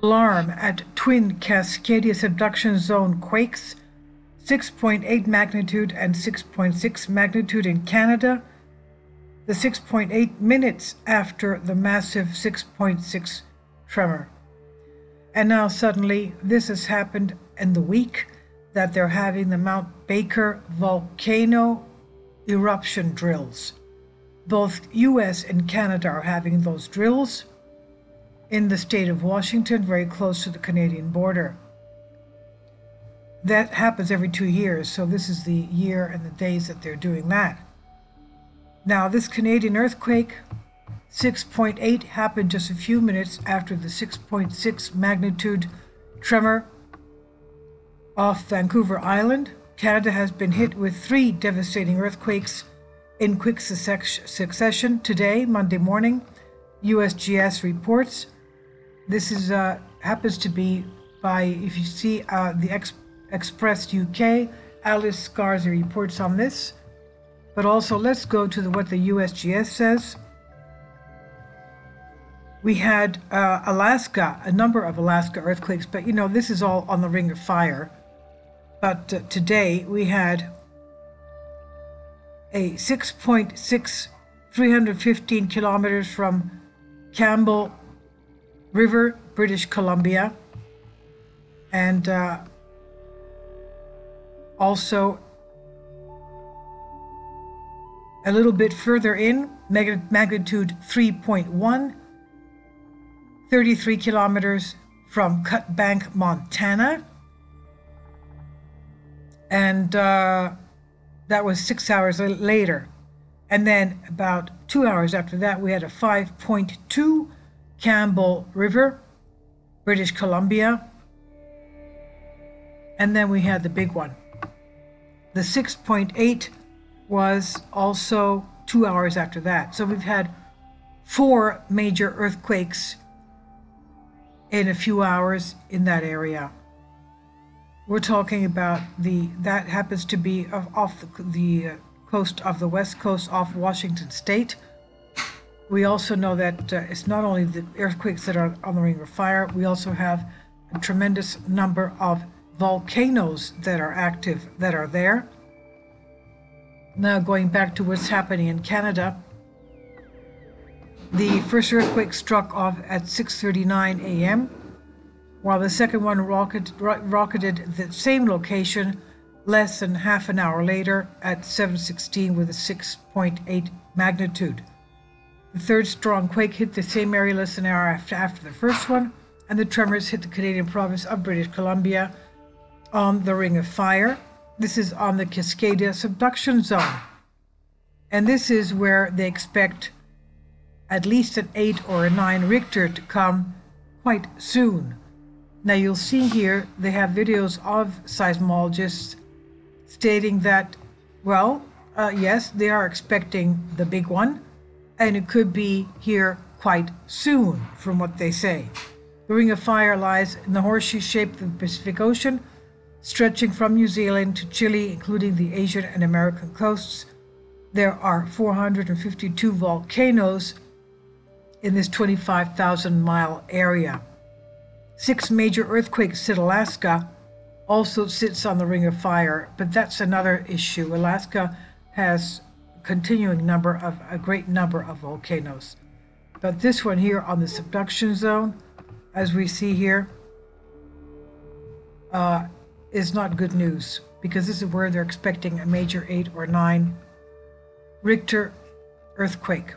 alarm at twin Cascadia subduction zone quakes, 6.8 magnitude and 6.6 magnitude in Canada, the 6.8 minutes after the massive 6.6 tremor. And now suddenly this has happened in the week that they're having the Mount Baker volcano eruption drills. Both US and Canada are having those drills in the state of Washington, very close to the Canadian border. That happens every 2 years, so this is the year and the days that they're doing that. Now, this Canadian earthquake, 6.8, happened just a few minutes after the 6.6 magnitude tremor off Vancouver Island. Canada has been hit with 3 devastating earthquakes in quick succession today, Monday morning, USGS reports. This is happens to be by, if you see the Express UK, Alice Garza reports on this. But also, let's go to what the USGS says. We had Alaska, a number of Alaska earthquakes, but you know, this is all on the Ring of Fire. But today we had a 6.6, 315 kilometers from Campbell River, British Columbia, and also a little bit further in, magnitude 3.1, 33 kilometers from Cut Bank, Montana, and that was 6 hours later. And then about 2 hours after that, we had a 5.2, Campbell River, British Columbia. And then we had the big one. The 6.8 was also 2 hours after that. So we've had 4 major earthquakes in a few hours in that area. We're talking about that happens to be off the coast of the West Coast, off Washington State. We also know that it's not only the earthquakes that are on the Ring of Fire, we also have a tremendous number of volcanoes that are active, that are there. Now going back to what's happening in Canada, the first earthquake struck off at 6:39 a.m., while the second one rocketed the same location less than half an hour later at 7:16 with a 6.8 magnitude. The third strong quake hit the same area less than an hour after the first one, and the tremors hit the Canadian province of British Columbia on the Ring of Fire. This is on the Cascadia subduction zone, and this is where they expect at least an 8 or a 9 Richter to come quite soon. Now you'll see here they have videos of seismologists stating that, well, yes, they are expecting the big one, and it could be here quite soon from what they say. The Ring of Fire lies in the horseshoe shape of the Pacific Ocean, stretching from New Zealand to Chile, including the Asian and American coasts. There are 452 volcanoes in this 25,000-mile area. 6 major earthquakes hit Alaska, also sits on the Ring of Fire, but that's another issue. Alaska has a great number of volcanoes. But this one here on the subduction zone, as we see here, is not good news, because this is where they're expecting a major 8 or 9 Richter earthquake.